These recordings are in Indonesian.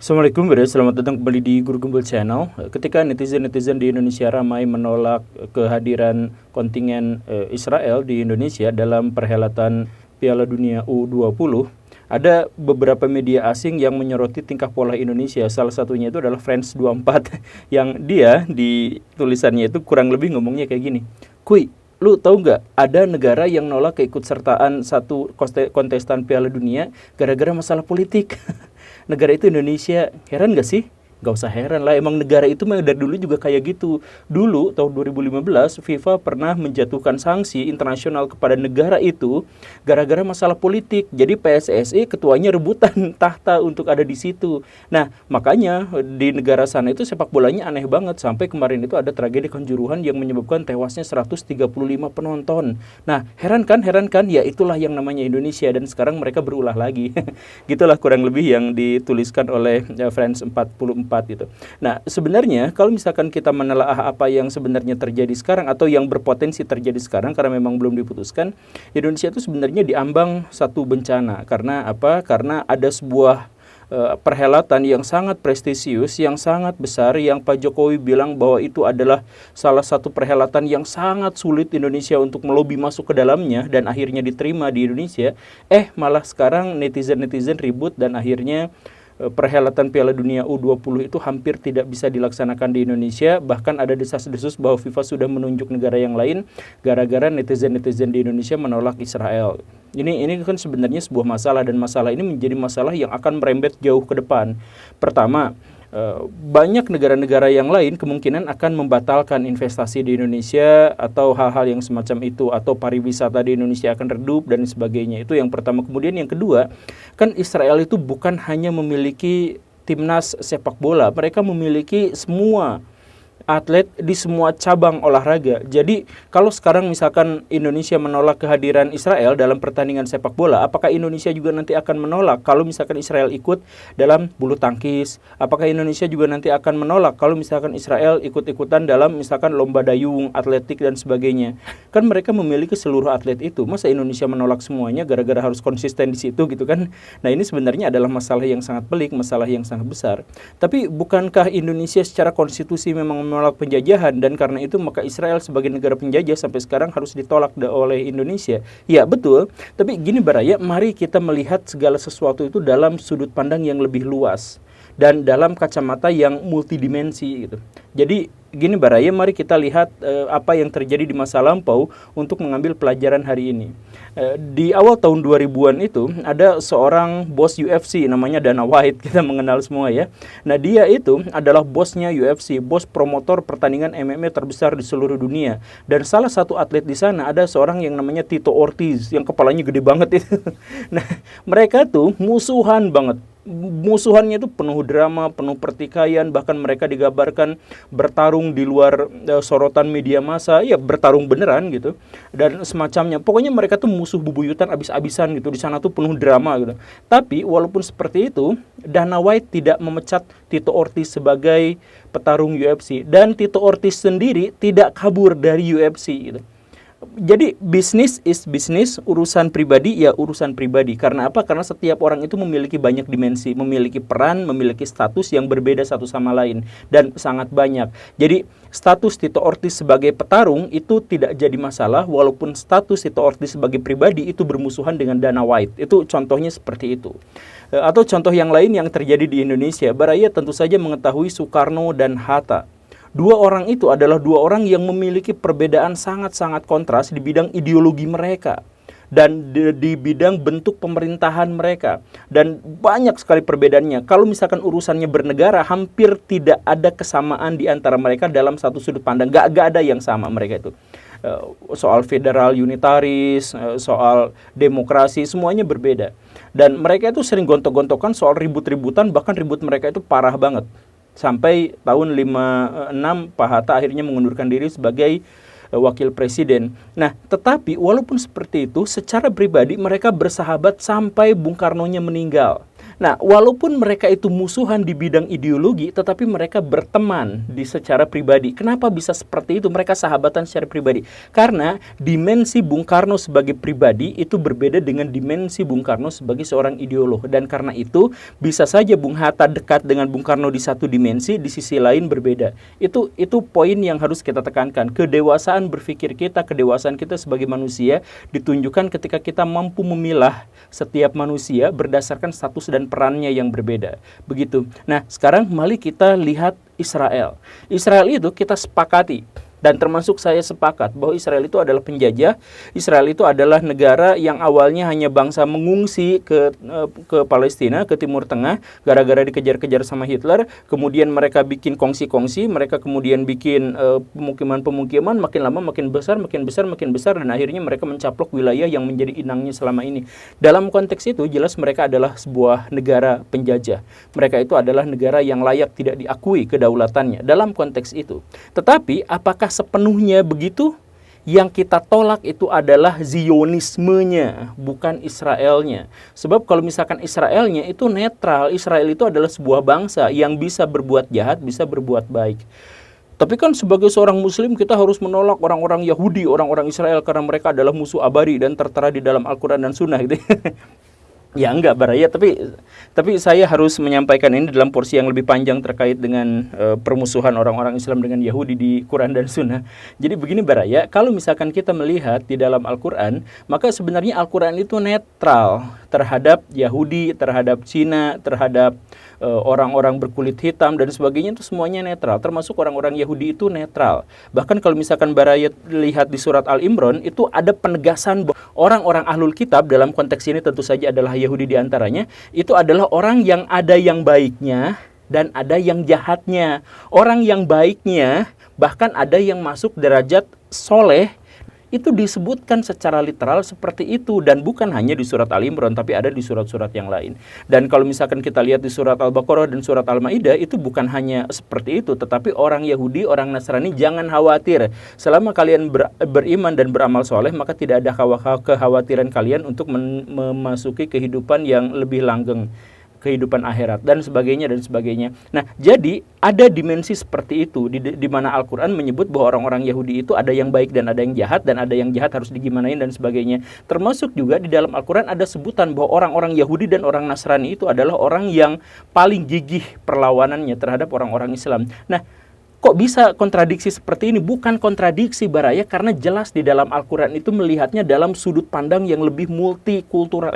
Assalamualaikum, selamat datang kembali di Guru Gembel Channel. Ketika netizen-netizen di Indonesia ramai menolak kehadiran kontingen Israel di Indonesia dalam perhelatan Piala Dunia U20, ada beberapa media asing yang menyoroti tingkah pola Indonesia. Salah satunya itu adalah France 24 yang dia di tulisannya itu kurang lebih ngomongnya kayak gini. Kuy, lu tahu nggak ada negara yang nolak keikutsertaan satu kontestan Piala Dunia gara-gara masalah politik? Negara itu Indonesia. Heran gak sih? Gak usah heran lah, emang negara itu dari dulu juga kayak gitu. Dulu tahun 2015 FIFA pernah menjatuhkan sanksi internasional kepada negara itu gara-gara masalah politik. Jadi PSSI ketuanya rebutan tahta untuk ada di situ. Nah, makanya di negara sana itu sepak bolanya aneh banget. Sampai kemarin itu ada tragedi Kanjuruhan yang menyebabkan tewasnya 135 penonton. Nah, heran kan? Ya itulah yang namanya Indonesia, dan sekarang mereka berulah lagi. Gitulah kurang lebih yang dituliskan oleh France 44 gitu. Nah, sebenarnya kalau misalkan kita menelaah apa yang sebenarnya terjadi sekarang atau yang berpotensi terjadi sekarang, karena memang belum diputuskan, Indonesia itu sebenarnya diambang satu bencana. Karena apa? Karena ada sebuah perhelatan yang sangat prestisius, yang sangat besar, yang Pak Jokowi bilang bahwa itu adalah salah satu perhelatan yang sangat sulit Indonesia untuk melobi masuk ke dalamnya dan akhirnya diterima di Indonesia. Malah sekarang netizen-netizen ribut dan akhirnya perhelatan Piala Dunia U20 itu hampir tidak bisa dilaksanakan di Indonesia. Bahkan ada desas-desus bahwa FIFA sudah menunjuk negara yang lain gara-gara netizen-netizen di Indonesia menolak Israel. Ini kan sebenarnya sebuah masalah, dan masalah ini menjadi masalah yang akan merembet jauh ke depan. Pertama, banyak negara-negara yang lain kemungkinan akan membatalkan investasi di Indonesia atau hal-hal yang semacam itu, atau pariwisata di Indonesia akan redup dan sebagainya. Itu yang pertama. Kemudian yang kedua, kan Israel itu bukan hanya memiliki timnas sepak bola, mereka memiliki semua atlet di semua cabang olahraga. Jadi kalau sekarang misalkan Indonesia menolak kehadiran Israel dalam pertandingan sepak bola, apakah Indonesia juga nanti akan menolak kalau misalkan Israel ikut dalam bulu tangkis? Apakah Indonesia juga nanti akan menolak kalau misalkan Israel ikut-ikutan dalam misalkan lomba dayung, atletik dan sebagainya? Kan mereka memiliki seluruh atlet itu. Masa Indonesia menolak semuanya gara-gara harus konsisten di situ gitu kan? Nah, ini sebenarnya adalah masalah yang sangat pelik, masalah yang sangat besar. Tapi bukankah Indonesia secara konstitusi memang menolak penjajahan, dan karena itu maka Israel sebagai negara penjajah sampai sekarang harus ditolak oleh Indonesia? Ya betul, tapi gini Baraya, mari kita melihat segala sesuatu itu dalam sudut pandang yang lebih luas dan dalam kacamata yang multidimensi gitu. Jadi gini Baraya, mari kita lihat apa yang terjadi di masa lampau untuk mengambil pelajaran hari ini. Di awal tahun 2000-an itu ada seorang bos UFC namanya Dana White, kita mengenal semua ya. Nah, dia itu adalah bosnya UFC, bos promotor pertandingan MMA terbesar di seluruh dunia. Dan salah satu atlet di sana ada seorang yang namanya Tito Ortiz yang kepalanya gede banget itu. Nah, mereka tuh musuhan banget. Musuhannya itu penuh drama, penuh pertikaian, bahkan mereka digambarkan bertarung di luar sorotan media massa, ya bertarung beneran gitu, dan semacamnya. Pokoknya mereka tuh musuh bubuyutan abis-abisan gitu, di sana tuh penuh drama gitu. Tapi walaupun seperti itu, Dana White tidak memecat Tito Ortiz sebagai petarung UFC, dan Tito Ortiz sendiri tidak kabur dari UFC gitu. Jadi bisnis is bisnis, urusan pribadi ya urusan pribadi. Karena apa? Karena setiap orang itu memiliki banyak dimensi, memiliki peran, memiliki status yang berbeda satu sama lain, dan sangat banyak. Jadi status Tito Ortiz sebagai petarung itu tidak jadi masalah, walaupun status Tito Ortiz sebagai pribadi itu bermusuhan dengan Dana White. Itu contohnya seperti itu. Atau contoh yang lain yang terjadi di Indonesia, Baraya tentu saja mengetahui Soekarno dan Hatta. Dua orang itu adalah dua orang yang memiliki perbedaan sangat-sangat kontras di bidang ideologi mereka dan di bidang bentuk pemerintahan mereka, dan banyak sekali perbedaannya. Kalau misalkan urusannya bernegara, hampir tidak ada kesamaan di antara mereka dalam satu sudut pandang. Gak ada yang sama mereka itu. Soal federal unitaris, soal demokrasi, semuanya berbeda. Dan mereka itu sering gontok-gontokan soal ribut-ributan, bahkan ribut mereka itu parah banget. Sampai tahun 56 Pak Hatta akhirnya mengundurkan diri sebagai wakil presiden. Nah, tetapi walaupun seperti itu, secara pribadi mereka bersahabat sampai Bung Karno-nya meninggal. Nah, walaupun mereka itu musuhan di bidang ideologi, tetapi mereka berteman di secara pribadi. Kenapa bisa seperti itu? Mereka sahabatan secara pribadi. Karena dimensi Bung Karno sebagai pribadi itu berbeda dengan dimensi Bung Karno sebagai seorang ideolog. Dan karena itu, bisa saja Bung Hatta dekat dengan Bung Karno di satu dimensi, di sisi lain berbeda. Itu poin yang harus kita tekankan. Kedewasaan berpikir kita, kedewasaan kita sebagai manusia ditunjukkan ketika kita mampu memilah setiap manusia berdasarkan status dan perannya yang berbeda. Begitu. Nah, sekarang mari kita lihat Israel. Israel itu kita sepakati, dan termasuk saya sepakat bahwa Israel itu adalah penjajah. Israel itu adalah negara yang awalnya hanya bangsa mengungsi ke Palestina, ke Timur Tengah, gara-gara dikejar-kejar sama Hitler. Kemudian mereka bikin kongsi-kongsi, mereka kemudian bikin pemukiman-pemukiman, makin lama makin besar, dan akhirnya mereka mencaplok wilayah yang menjadi inangnya selama ini. Dalam konteks itu, jelas mereka adalah sebuah negara penjajah. Mereka itu adalah negara yang layak tidak diakui kedaulatannya dalam konteks itu. Tetapi, apakah sepenuhnya begitu? Yang kita tolak itu adalah Zionismenya, bukan Israelnya. Sebab kalau misalkan Israelnya itu netral, Israel itu adalah sebuah bangsa yang bisa berbuat jahat, bisa berbuat baik. Tapi kan sebagai seorang muslim kita harus menolak orang-orang Yahudi, orang-orang Israel, karena mereka adalah musuh abadi dan tertera di dalam Al-Quran dan Sunnah gitu. Ya enggak Baraya, tapi saya harus menyampaikan ini dalam porsi yang lebih panjang terkait dengan permusuhan orang-orang Islam dengan Yahudi di Quran dan Sunnah. Jadi begini Baraya, kalau misalkan kita melihat di dalam Al-Quran, maka sebenarnya Al-Quran itu netral terhadap Yahudi, terhadap Cina, terhadap orang-orang berkulit hitam dan sebagainya, itu semuanya netral. Termasuk orang-orang Yahudi itu netral. Bahkan kalau misalkan Baraya lihat di surat Al-Imran, itu ada penegasan bahwa orang-orang ahlul kitab, dalam konteks ini tentu saja adalah Yahudi diantaranya, itu adalah orang yang ada yang baiknya dan ada yang jahatnya. Orang yang baiknya bahkan ada yang masuk derajat soleh, itu disebutkan secara literal seperti itu, dan bukan hanya di surat Al-Imran, tapi ada di surat-surat yang lain. Dan kalau misalkan kita lihat di surat Al-Baqarah dan surat Al-Maidah, itu bukan hanya seperti itu, tetapi orang Yahudi, orang Nasrani, jangan khawatir. Selama kalian beriman dan beramal soleh, maka tidak ada kekhawatiran kalian untuk memasuki kehidupan yang lebih langgeng, kehidupan akhirat dan sebagainya dan sebagainya. Nah, jadi ada dimensi seperti itu di mana Al-Qur'an menyebut bahwa orang-orang Yahudi itu ada yang baik dan ada yang jahat, dan ada yang jahat harus digimanain dan sebagainya. Termasuk juga di dalam Al-Qur'an ada sebutan bahwa orang-orang Yahudi dan orang Nasrani itu adalah orang yang paling gigih perlawanannya terhadap orang-orang Islam. Nah, kok bisa kontradiksi seperti ini? Bukan kontradiksi Baraya, karena jelas di dalam Al-Qur'an itu melihatnya dalam sudut pandang yang lebih multikultural,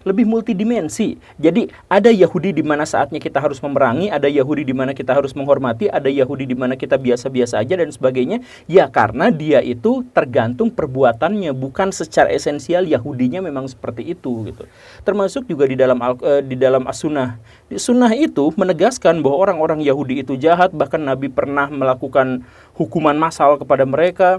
lebih multidimensi. Jadi ada Yahudi di mana saatnya kita harus memerangi, ada Yahudi di mana kita harus menghormati, ada Yahudi di mana kita biasa-biasa aja dan sebagainya. Ya karena dia itu tergantung perbuatannya, bukan secara esensial Yahudinya memang seperti itu gitu. Termasuk juga di dalam As-Sunnah. Sunnah itu menegaskan bahwa orang-orang Yahudi itu jahat, bahkan Nabi pernah melakukan hukuman massal kepada mereka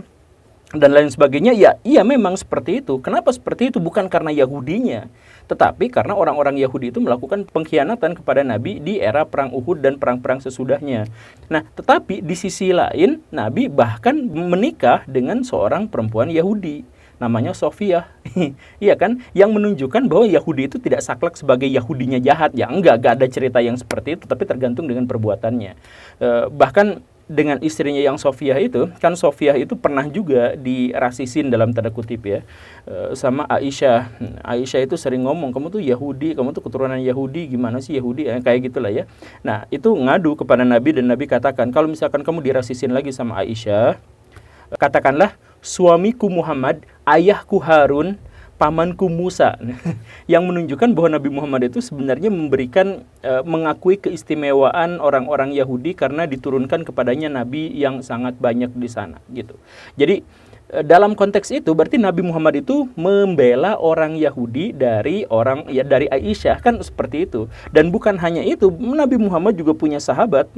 dan lain sebagainya. Ya, iya memang seperti itu. Kenapa seperti itu? Bukan karena Yahudinya, tetapi karena orang-orang Yahudi itu melakukan pengkhianatan kepada Nabi di era perang Uhud dan perang-perang sesudahnya. Nah, tetapi di sisi lain, Nabi bahkan menikah dengan seorang perempuan Yahudi, namanya Sofia. Iya kan? Yang menunjukkan bahwa Yahudi itu tidak saklek sebagai Yahudinya jahat. Ya enggak ada cerita yang seperti itu, tapi tergantung dengan perbuatannya. Bahkan dengan istrinya yang Sofia itu, kan Sofia itu pernah juga dirasisin dalam tanda kutip ya, sama Aisyah. Aisyah itu sering ngomong, kamu tuh Yahudi, kamu tuh keturunan Yahudi, gimana sih Yahudi, kayak gitulah ya. Nah, itu ngadu kepada Nabi, dan Nabi katakan, kalau misalkan kamu dirasisin lagi sama Aisyah, katakanlah, suamiku Muhammad, ayahku Harun, pamanku Musa. Yang menunjukkan bahwa Nabi Muhammad itu sebenarnya mengakui keistimewaan orang-orang Yahudi karena diturunkan kepadanya Nabi yang sangat banyak di sana gitu. Jadi dalam konteks itu berarti Nabi Muhammad itu membela orang Yahudi dari Aisyah, kan seperti itu. Dan bukan hanya itu, Nabi Muhammad juga punya sahabat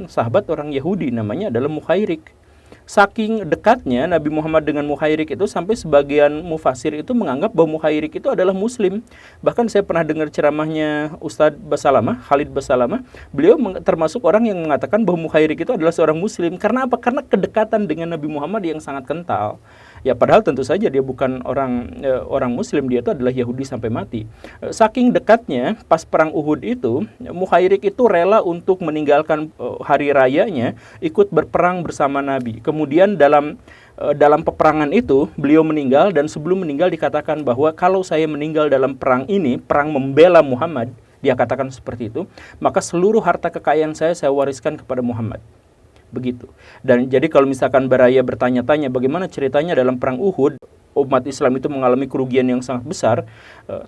orang Yahudi, namanya adalah Mukhairik. Saking dekatnya Nabi Muhammad dengan Mukhairik itu sampai sebagian mufasir itu menganggap bahwa Mukhairik itu adalah Muslim. Bahkan saya pernah dengar ceramahnya Ustadz Basalamah, Khalid Basalamah. Beliau termasuk orang yang mengatakan bahwa Mukhairik itu adalah seorang Muslim. Karena apa? Karena kedekatan dengan Nabi Muhammad yang sangat kental. Ya padahal tentu saja dia bukan orang Muslim, dia itu adalah Yahudi sampai mati. Saking dekatnya pas perang Uhud itu, Muhairik itu rela untuk meninggalkan hari rayanya, ikut berperang bersama Nabi. Kemudian dalam peperangan itu beliau meninggal, dan sebelum meninggal dikatakan bahwa kalau saya meninggal dalam perang ini, perang membela Muhammad, dia katakan seperti itu, maka seluruh harta kekayaan saya wariskan kepada Muhammad. Begitu. Dan jadi kalau misalkan Baraya bertanya-tanya bagaimana ceritanya dalam perang Uhud, umat Islam itu mengalami kerugian yang sangat besar,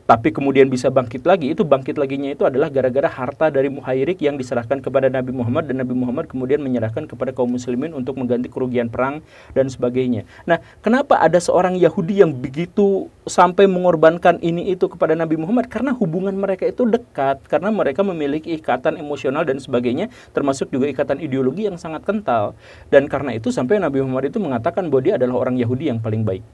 tapi kemudian bisa bangkit lagi, itu bangkit laginya itu adalah gara-gara harta dari Muhairik yang diserahkan kepada Nabi Muhammad, dan Nabi Muhammad kemudian menyerahkan kepada kaum muslimin untuk mengganti kerugian perang dan sebagainya. Nah, kenapa ada seorang Yahudi yang begitu sampai mengorbankan ini itu kepada Nabi Muhammad? Karena hubungan mereka itu dekat, karena mereka memiliki ikatan emosional dan sebagainya, termasuk juga ikatan ideologi yang sangat kental. Dan karena itu sampai Nabi Muhammad itu mengatakan bahwa dia adalah orang Yahudi yang paling baik.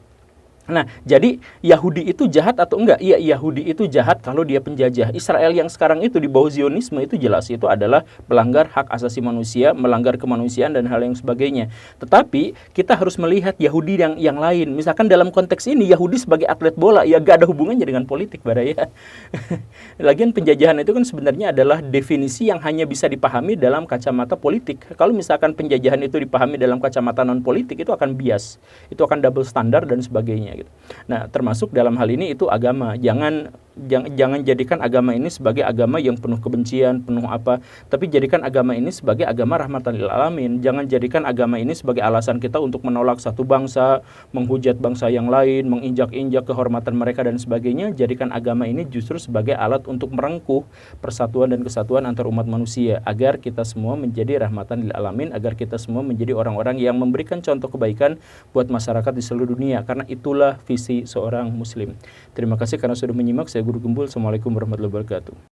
Nah, jadi Yahudi itu jahat atau enggak? Iya, Yahudi itu jahat kalau dia penjajah. Israel yang sekarang itu di bawah Zionisme itu jelas itu adalah melanggar hak asasi manusia, melanggar kemanusiaan dan hal yang sebagainya. Tetapi kita harus melihat Yahudi yang lain. Misalkan dalam konteks ini Yahudi sebagai atlet bola, ya gak ada hubungannya dengan politik, Baraya. Lagian penjajahan itu kan sebenarnya adalah definisi yang hanya bisa dipahami dalam kacamata politik. Kalau misalkan penjajahan itu dipahami dalam kacamata non politik, itu akan bias, itu akan double standar dan sebagainya. Nah, termasuk dalam hal ini itu agama. Jangan jadikan agama ini sebagai agama yang penuh kebencian, penuh apa, tapi jadikan agama ini sebagai agama rahmatan lil alamin. Jangan jadikan agama ini sebagai alasan kita untuk menolak satu bangsa, menghujat bangsa yang lain, menginjak-injak kehormatan mereka dan sebagainya. Jadikan agama ini justru sebagai alat untuk merengkuh persatuan dan kesatuan antar umat manusia, agar kita semua menjadi rahmatan lil alamin, agar kita semua menjadi orang-orang yang memberikan contoh kebaikan buat masyarakat di seluruh dunia. Karena itulah visi seorang muslim. Terima kasih karena sudah menyimak. Saya Guru Gembul. Assalamualaikum warahmatullahi wabarakatuh.